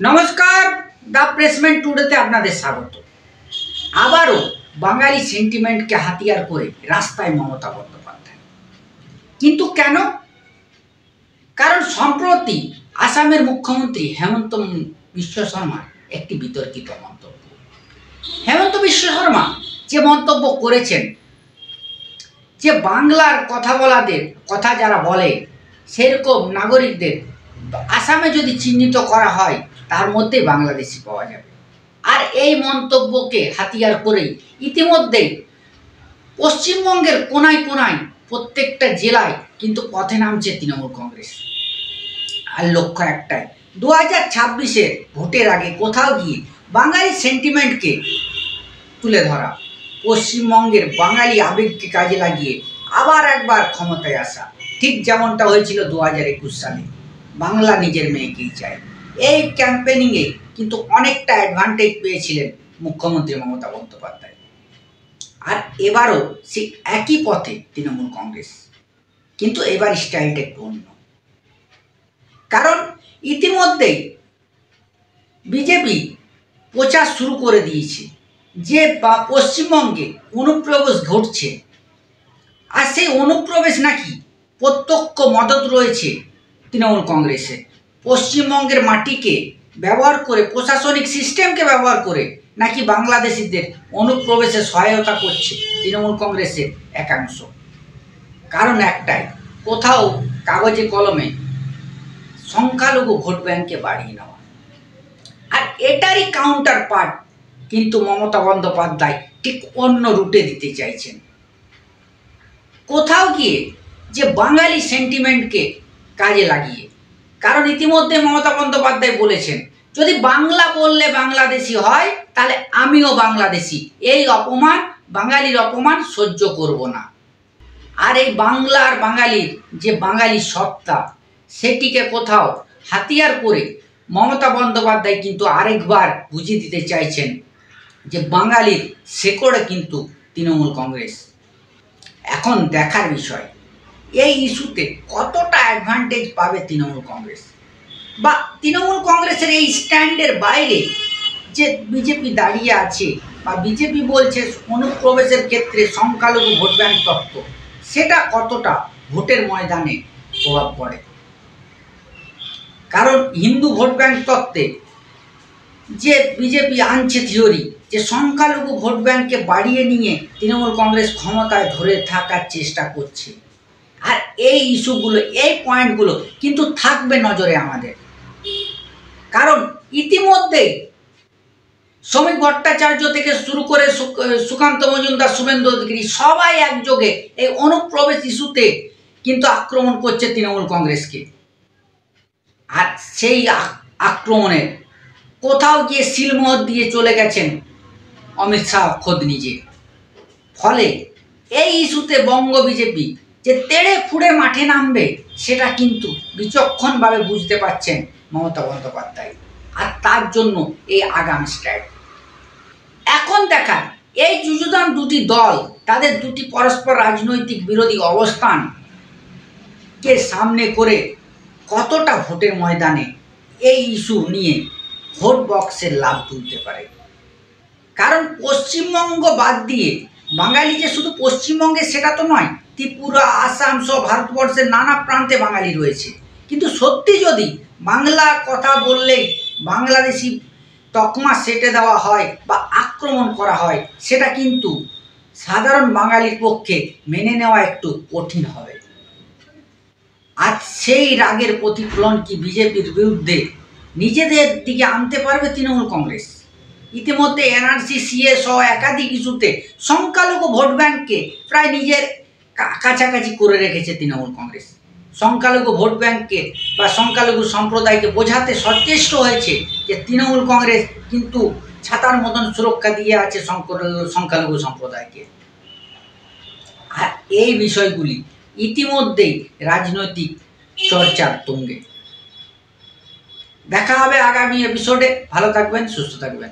নমস্কার, দ্য প্রেসমেন্ট টুডেতে আপনাদের স্বাগত। আবারও বাঙালি সেন্টিমেন্টকে হাতিয়ার করে রাস্তায় মমতা বন্দ্যোপাধ্যায়। কিন্তু কেন? কারণ সম্প্রতি আসামের মুখ্যমন্ত্রী হেমন্ত বিশ্ব শর্মার একটি বিতর্কিত মন্তব্য। হেমন্ত বিশ্ব শর্মা যে মন্তব্য করেছেন যে বাংলার কথা যারা বলে সেরকম নাগরিকদের আসামে যদি চিহ্নিত করা হয় তার মধ্যে বাংলাদেশি পাওয়া যাবে। আর এই মন্তব্যকে হাতিয়ার করেই ইতিমধ্যেই পশ্চিমবঙ্গের কোনায় কোনায় প্রত্যেকটা জেলায় কিন্তু পথে নামছে তৃণমূল কংগ্রেস। আর লক্ষ্য একটাই, 2026-এর ভোটের আগে কোথাও গিয়ে বাঙালি সেন্টিমেন্টকে তুলে ধরা, পশ্চিমবঙ্গের বাঙালি আবেগকে কাজে লাগিয়ে আবার একবার ক্ষমতায় আসা, ঠিক যেমনটা হয়েছিল 2021 সালে বাংলা নিজের মেয়েকেই চায়। এই ক্যাম্পেনিংয়ে কিন্তু অনেকটা অ্যাডভান্টেজ পেয়েছিলেন মুখ্যমন্ত্রী মমতা বন্দ্যোপাধ্যায়। আর এবারও সেই একই পথে তৃণমূল কংগ্রেস, কিন্তু এবার স্টাইলটা একটু অন্য। কারণ ইতিমধ্যেই বিজেপি প্রচার শুরু করে দিয়েছে যে পশ্চিমবঙ্গে অনুপ্রবেশ ঘটছে, আর সেই অনুপ্রবেশ নাকি প্রত্যক্ষ মদত রয়েছে তৃণমূল কংগ্রেসের। পশ্চিমবঙ্গের মাটিকে ব্যবহার করে, প্রশাসনিক সিস্টেমকে ব্যবহার করে নাকি বাংলাদেশিদের অনুপ্রবেশে সহায়তা করছে তৃণমূল কংগ্রেসের একাংশ। কারণ একটাই, কোথাও কাগজে কলমে সংখ্যালঘু ভোট ব্যাংকে বাড়িয়ে নেওয়া। আর এটারই কাউন্টার পার্ট কিন্তু মমতা বন্দ্যোপাধ্যায় ঠিক অন্য রুটে দিতে চাইছেন। কোথাও গিয়ে যে বাঙালি সেন্টিমেন্টকে কাজে লাগিয়ে, কারণ ইতিমধ্যে মমতা বন্দ্যোপাধ্যায় বলেছেন যদি বাংলা বললে বাংলাদেশি হয় তাহলে আমিও বাংলাদেশি, এই অপমান, বাঙালির অপমান সহ্য করব না। আর এই বাংলার বাঙালির যে বাঙালি সত্তা, সেটিকে কোথাও হাতিয়ার করে মমতা বন্দ্যোপাধ্যায় কিন্তু আরেকবার বুঝিয়ে দিতে চাইছেন যে বাঙালির শেকড়ে কিন্তু তৃণমূল কংগ্রেস। এখন দেখার বিষয় এই ইস্যুতে কতটা অ্যাডভান্টেজ পাবে তৃণমূল কংগ্রেস, বা তৃণমূল কংগ্রেসের এই স্ট্যান্ডের বাইরে যে বিজেপি দাঁড়িয়ে আছে, বা বিজেপি বলছে অনুপ্রবেশের ক্ষেত্রে সংখ্যালঘু ভোট ব্যাংক তত্ত্ব, সেটা কতটা ভোটের ময়দানে প্রভাব পড়ে। কারণ হিন্দু ভোট ব্যাংক তত্ত্বে যে বিজেপি আনছে থিওরি যে সংখ্যালঘু ভোট ব্যাংককে বাড়িয়ে নিয়ে তৃণমূল কংগ্রেস ক্ষমতায় ধরে থাকার চেষ্টা করছে। আর এই ইস্যুগুলো, এই পয়েন্টগুলো কিন্তু থাকবে নজরে আমাদের। কারণ ইতিমধ্যেই শ্রমিক ভট্টাচার্য থেকে শুরু করে সুকান্ত মজুমদার, শুভেন্দু অধিকারী সবাই একযোগে এই অনুপ্রবেশ ইস্যুতে কিন্তু আক্রমণ করছে তৃণমূল কংগ্রেসকে। আর সেই আক্রমণের কোথাও গিয়ে সিলমোহর দিয়ে চলে গেছেন অমিত শাহ খোদ নিজে। ফলে এই ইস্যুতে বঙ্গ বিজেপি যে তেড়ে ফুড়ে মাঠে নামবে সেটা কিন্তু বিচক্ষণভাবে বুঝতে পারছেন মমতা বন্দ্যোপাধ্যায়। আর তার জন্য এই আগামী স্ট্যান্ড। এখন দেখার এই যুযুধান দুটি দল, তাদের দুটি পরস্পর রাজনৈতিক বিরোধী অবস্থানকে সামনে করে কতটা ভোটের ময়দানে এই ইস্যু নিয়ে ভোট বক্সের লাভ তুলতে পারে। কারণ পশ্চিমবঙ্গ বাদ দিয়ে বাঙালি যে শুধু পশ্চিমবঙ্গে সেটা তো নয়, ত্রিপুরা, আসাম সহ ভারতবর্ষের নানা প্রান্তে বাঙালি রয়েছে। কিন্তু সত্যি যদি বাংলা কথা বললেই বাংলাদেশি তকমা সেটে দেওয়া হয় বা আক্রমণ করা হয়, সেটা কিন্তু সাধারণ বাঙালির পক্ষে মেনে নেওয়া একটু কঠিন হবে। আর সেই রাগের প্রতিফলন কি বিজেপির বিরুদ্ধে নিজেদের দিকে আনতে পারবে তৃণমূল কংগ্রেস? ইতিমধ্যে এনআরসি, সিএ সহ একাধিক ইস্যুতে সংখ্যালঘু ভোট ব্যাংককে প্রায় নিজের কাছাকাছি করে রেখেছে তৃণমূল কংগ্রেস। সংখ্যালঘু ভোট ব্যাংককে বা সংখ্যালঘু সম্প্রদায়কে বোঝাতে সচেষ্ট হয়েছে যে তৃণমূল কংগ্রেস কিন্তু ছাতার মতন সুরক্ষা দিয়ে আছে সংখ্যালঘু সম্প্রদায়কে। আর এই বিষয়গুলি ইতিমধ্যেই রাজনৈতিক চর্চার তুঙ্গে। দেখা হবে আগামী এপিসোডে। ভালো থাকবেন, সুস্থ থাকবেন।